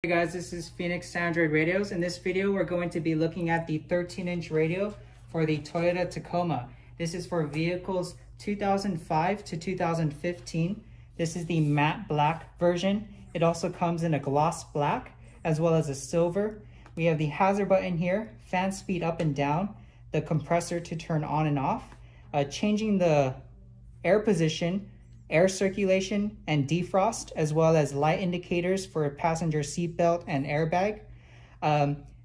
Hey guys, this is Phoenix Android Radios. In this video, we're going to be looking at the 13-inch radio for the Toyota Tacoma. This is for vehicles 2005 to 2015. This is the matte black version. It also comes in a gloss black as well as a silver. We have the hazard button here, fan speed up and down, the compressor to turn on and off, changing the air position, air circulation and defrost, as well as light indicators for passenger seatbelt and airbag.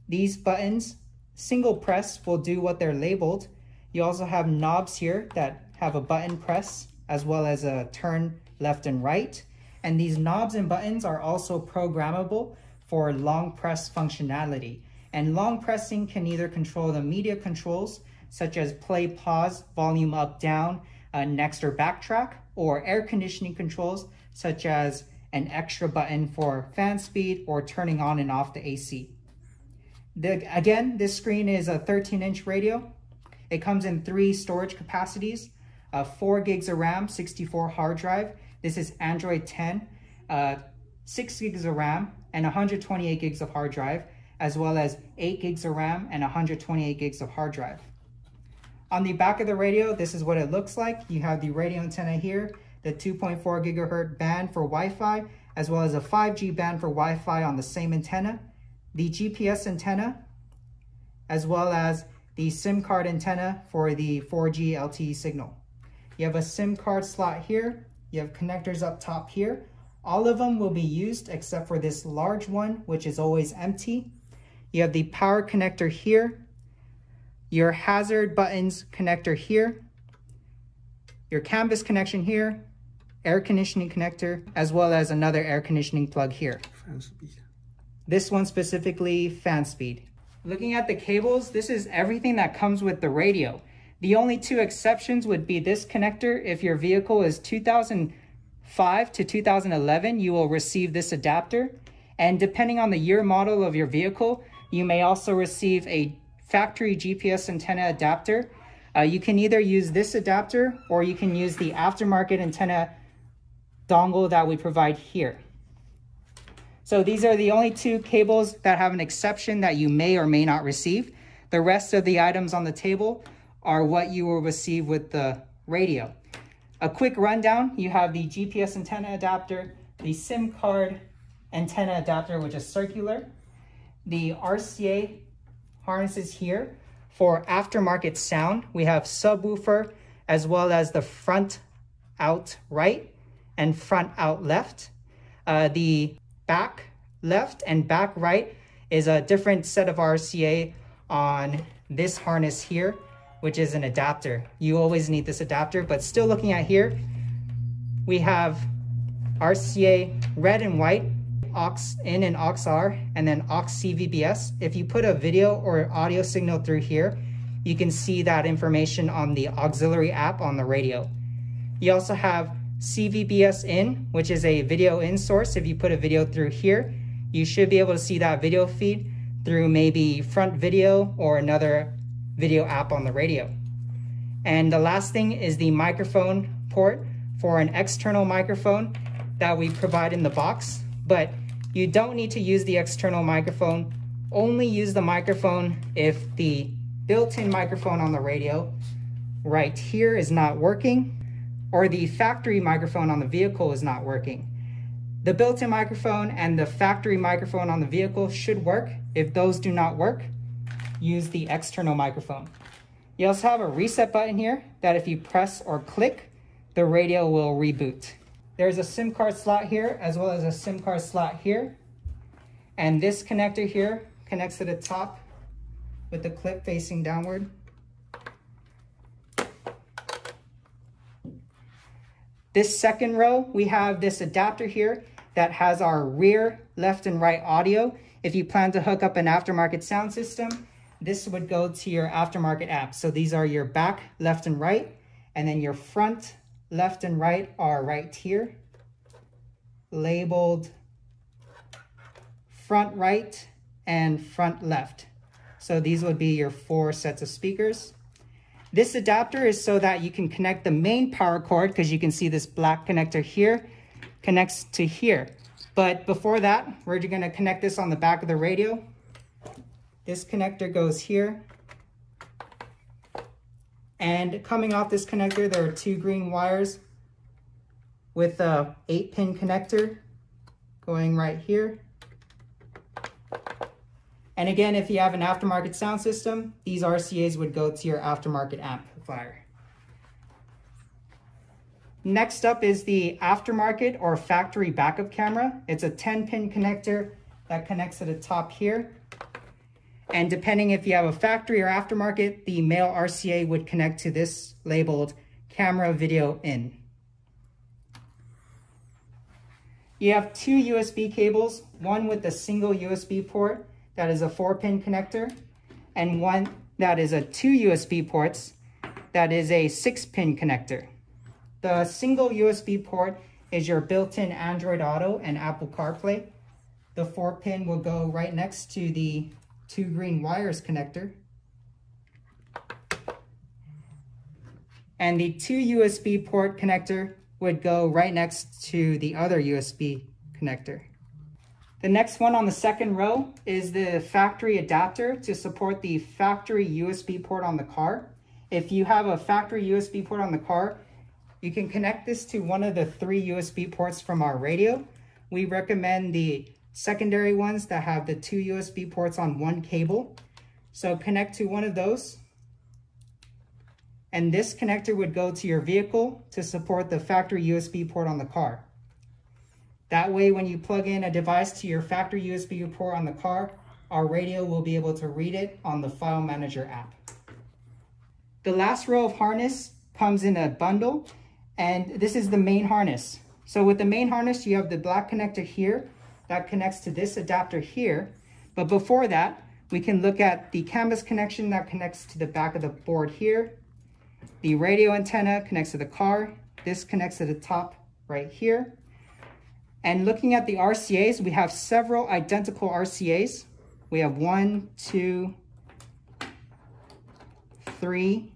These buttons, single press, will do what they're labeled. You also have knobs here that have a button press as well as a turn left and right. And these knobs and buttons are also programmable for long press functionality. And long pressing can either control the media controls such as play, pause, volume up, down, next or backtrack, or air conditioning controls such as an extra button for fan speed or turning on and off the AC. Again, this screen is a 13-inch radio. It comes in 3 storage capacities, 4 gigs of RAM, 64 hard drive. This is Android 10, 6 gigs of RAM and 128 gigs of hard drive, as well as 8 gigs of RAM and 128 gigs of hard drive. On the back of the radio, this is what it looks like. You have the radio antenna here, the 2.4 gigahertz band for Wi-Fi, as well as a 5G band for Wi-Fi on the same antenna, the GPS antenna, as well as the SIM card antenna for the 4G LTE signal. You have a SIM card slot here. You have connectors up top here. All of them will be used except for this large one, which is always empty. You have the power connector here, your hazard buttons connector here, your canvas connection here, air conditioning connector, as well as another air conditioning plug here. Fan speed. This one specifically, fan speed. Looking at the cables, this is everything that comes with the radio. The only 2 exceptions would be this connector. If your vehicle is 2005 to 2011, you will receive this adapter. And depending on the year model of your vehicle, you may also receive a factory GPS antenna adapter. You can either use this adapter or you can use the aftermarket antenna dongle that we provide here. So these are the only 2 cables that have an exception that you may or may not receive. The rest of the items on the table are what you will receive with the radio. A quick rundown: you have the GPS antenna adapter, the SIM card antenna adapter, which is circular, the RCA harnesses here for aftermarket sound. We have subwoofer as well as the front out right and front out left. The back left and back right is a different set of RCA on this harness here, which is an adapter. You always need this adapter, but still looking at here, we have RCA red and white, aux in and aux R, and then aux CVBS. If you put a video or audio signal through here, you can see that information on the auxiliary app on the radio. You also have CVBS in, which is a video in source. If you put a video through here, you should be able to see that video feed through maybe front video or another video app on the radio. And the last thing is the microphone port for an external microphone that we provide in the box. But you don't need to use the external microphone. Only use the microphone if the built-in microphone on the radio right here is not working, or the factory microphone on the vehicle is not working. The built-in microphone and the factory microphone on the vehicle should work. If those do not work, use the external microphone. You also have a reset button here that if you press or click, the radio will reboot. There's a SIM card slot here as well as a SIM card slot here. And this connector here connects to the top with the clip facing downward. This second row, we have this adapter here that has our rear, left, and right audio. If you plan to hook up an aftermarket sound system, this would go to your aftermarket app. So these are your back, left, and right, and then your front, left, and right are right here, labeled front right and front left. So these would be your 4 sets of speakers. This adapter is so that you can connect the main power cord, because you can see this black connector here connects to here. But before that, we're going to connect this on the back of the radio. This connector goes here. And coming off this connector, there are 2 green wires with a 8-pin connector going right here. And again, if you have an aftermarket sound system, these RCAs would go to your aftermarket amplifier. Next up is the aftermarket or factory backup camera. It's a 10-pin connector that connects to the top here. And depending if you have a factory or aftermarket, the male RCA would connect to this labeled camera video in. You have 2 USB cables, one with a single USB port that is a 4-pin connector, and one that is a 2 USB ports that is a 6-pin connector. The single USB port is your built-in Android Auto and Apple CarPlay. The 4-pin will go right next to the 2 green wires connector. And the 2 USB port connector would go right next to the other USB connector. The next one on the second row is the factory adapter to support the factory USB port on the car. If you have a factory USB port on the car, you can connect this to one of the 3 USB ports from our radio. We recommend the secondary ones that have the 2 USB ports on 1 cable. So connect to one of those. And this connector would go to your vehicle to support the factory USB port on the car. That way, when you plug in a device to your factory USB port on the car, our radio will be able to read it on the File Manager app. The last row of harness comes in a bundle, and this is the main harness. So with the main harness, you have the black connector here that connects to this adapter here. But before that, we can look at the canvas connection that connects to the back of the board here. The radio antenna connects to the car. This connects to the top right here. And looking at the RCAs, we have several identical RCAs. We have 1, 2, 3.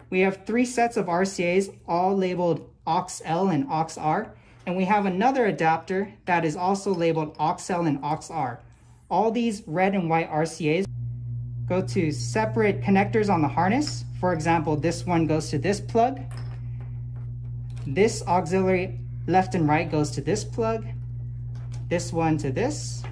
We have 3 sets of RCAs, all labeled aux-L and aux-R. And we have another adapter that is also labeled aux-L and aux-R. All these red and white RCAs go to separate connectors on the harness. For example, this one goes to this plug. This auxiliary left and right goes to this plug. This one to this,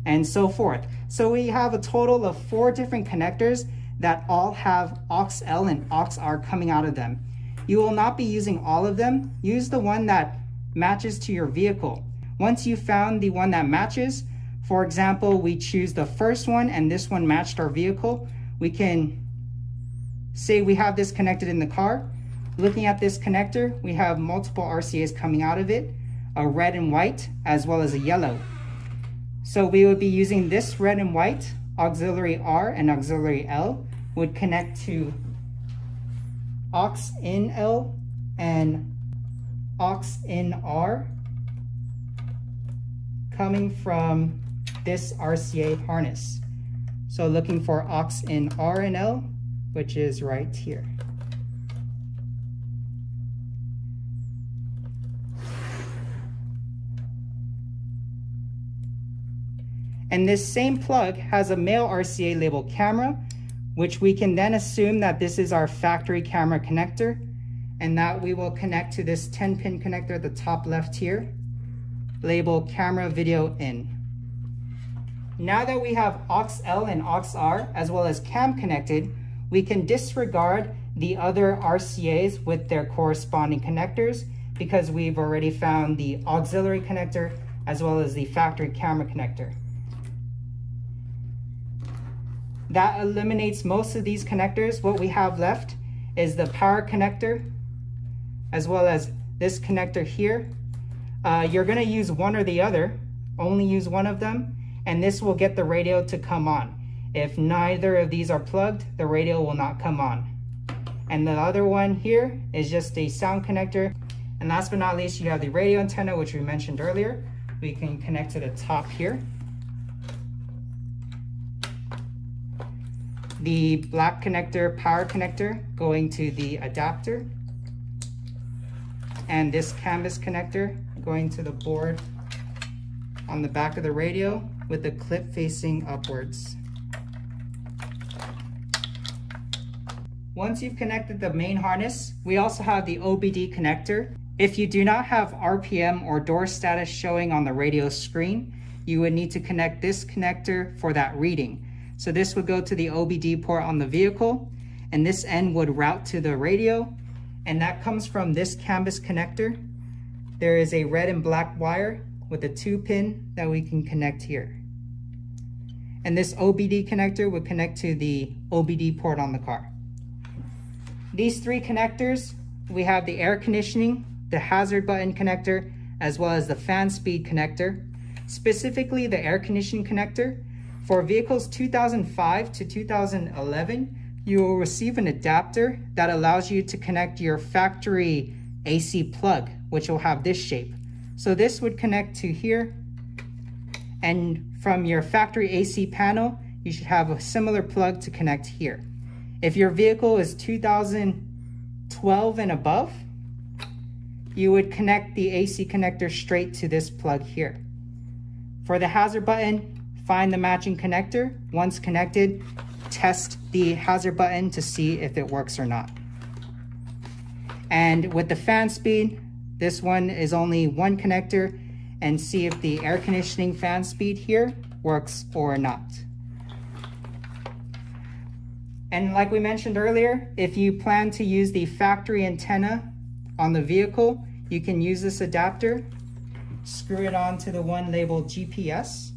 and so forth. So we have a total of 4 different connectors that all have aux-L and aux-R coming out of them. You will not be using all of them. Use the one that matches to your vehicle. Once you found the one that matches, for example, we choose the first one and this one matched our vehicle, we can say we have this connected in the car. Looking at this connector, we have multiple RCAs coming out of it, a red and white, as well as a yellow. So we would be using this red and white, auxiliary R and auxiliary L would connect to aux in L and aux in R coming from this RCA harness. So looking for aux in R and L, which is right here. And this same plug has a male RCA labeled camera, which we can then assume that this is our factory camera connector, and that we will connect to this 10-pin connector at the top left here, labeled camera video in. Now that we have aux-L and aux-R as well as cam connected, we can disregard the other RCAs with their corresponding connectors because we've already found the auxiliary connector as well as the factory camera connector. That eliminates most of these connectors. What we have left is the power connector as well as this connector here. You're going to use one or the other, only use one of them, and this will get the radio to come on. If neither of these are plugged, the radio will not come on. And the other one here is just a sound connector. And last but not least, you have the radio antenna, which we mentioned earlier. We can connect to the top here. The black connector, power connector, going to the adapter. And this canvas connector going to the board on the back of the radio with the clip facing upwards. Once you've connected the main harness, we also have the Obd connector. If you do not have RPM or door status showing on the radio screen, you would need to connect this connector for that reading. So this would go to the Obd port on the vehicle, and this end would route to the radio, and that comes from this canvas connector. There is a red and black wire with a 2-pin that we can connect here. And this Obd connector would connect to the Obd port on the car. These 3 connectors, we have the air conditioning, the hazard button connector, as well as the fan speed connector. Specifically the air conditioning connector, for vehicles 2005 to 2011, you will receive an adapter that allows you to connect your factory AC plug, which will have this shape. So this would connect to here, and from your factory AC panel, you should have a similar plug to connect here. If your vehicle is 2012 and above, you would connect the AC connector straight to this plug here. For the hazard button, find the matching connector. Once connected, test the hazard button to see if it works or not. And with the fan speed, this one is only 1 connector, and see if the air conditioning fan speed here works or not. And like we mentioned earlier, if you plan to use the factory antenna on the vehicle, you can use this adapter, screw it onto the one labeled GPS,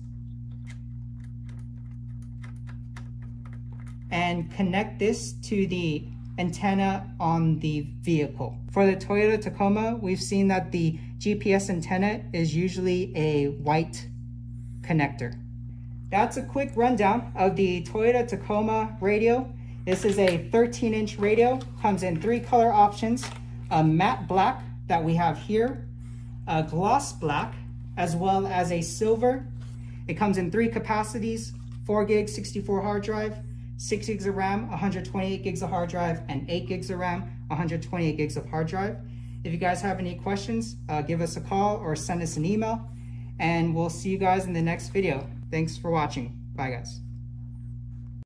and connect this to the antenna on the vehicle. For the Toyota Tacoma, we've seen that the GPS antenna is usually a white connector. That's a quick rundown of the Toyota Tacoma radio. This is a 13-inch radio, comes in 3 color options, a matte black that we have here, a gloss black, as well as a silver. It comes in 3 capacities, 4 gig 64 hard drive, 6 gigs of RAM, 128 gigs of hard drive, and 8 gigs of RAM, 128 gigs of hard drive. If you guys have any questions, give us a call or send us an email, and we'll see you guys in the next video. Thanks for watching. Bye guys.